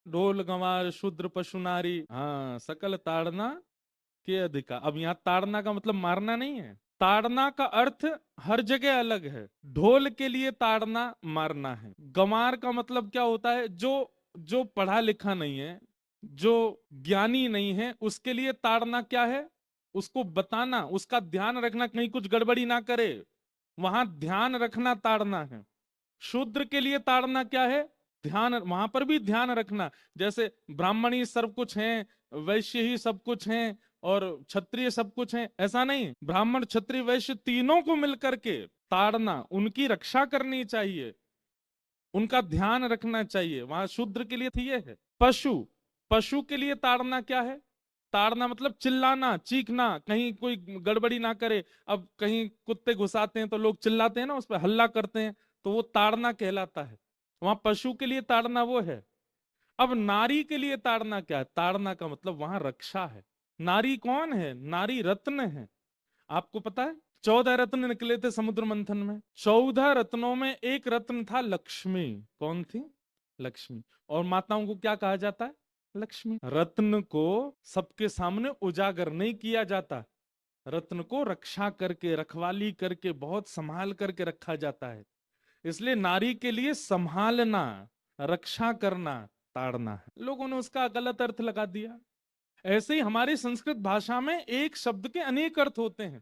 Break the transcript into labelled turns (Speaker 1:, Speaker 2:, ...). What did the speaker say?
Speaker 1: ढोल गंवार शूद्र पशु नारी, हाँ, सकल ताड़ना के अधिकार। अब यहाँ ताड़ना का मतलब मारना नहीं है, ताड़ना का अर्थ हर जगह अलग है। ढोल के लिए ताड़ना मारना है। गंवार का मतलब क्या होता है, जो जो पढ़ा लिखा नहीं है, जो ज्ञानी नहीं है, उसके लिए ताड़ना क्या है, उसको बताना, उसका ध्यान रखना कहीं कुछ गड़बड़ी ना करे, वहां ध्यान रखना ताड़ना है। शूद्र के लिए ताड़ना क्या है, ध्यान, वहां पर भी ध्यान रखना। जैसे ब्राह्मण ही सब कुछ है, वैश्य ही सब कुछ है और क्षत्रिय सब कुछ है, ऐसा नहीं। ब्राह्मण क्षत्रिय वैश्य तीनों को मिलकर के ताड़ना, उनकी रक्षा करनी चाहिए, उनका ध्यान रखना चाहिए। वहां शूद्र के लिए ये है। पशु, पशु के लिए ताड़ना क्या है, ताड़ना मतलब चिल्लाना, चीखना, कहीं कोई गड़बड़ी ना करे। अब कहीं कुत्ते घुसाते हैं तो लोग चिल्लाते हैं ना, उस पर हल्ला करते हैं, तो वो ताड़ना कहलाता है। वहां पशु के लिए ताड़ना वो है। अब नारी के लिए ताड़ना क्या है, ताड़ना का मतलब वहां रक्षा है। नारी कौन है, नारी रत्न है। आपको पता है 14 रत्न निकले थे समुद्र मंथन में, 14 रत्नों में एक रत्न था लक्ष्मी। कौन थी, लक्ष्मी। और माताओं को क्या कहा जाता है, लक्ष्मी। रत्न को सबके सामने उजागर नहीं किया जाता, रत्न को रक्षा करके, रखवाली करके, बहुत संभाल करके रखा जाता है। इसलिए नारी के लिए संभालना, रक्षा करना ताड़ना है। लोगों ने उसका गलत अर्थ लगा दिया। ऐसे ही हमारी संस्कृत भाषा में एक शब्द के अनेक अर्थ होते हैं।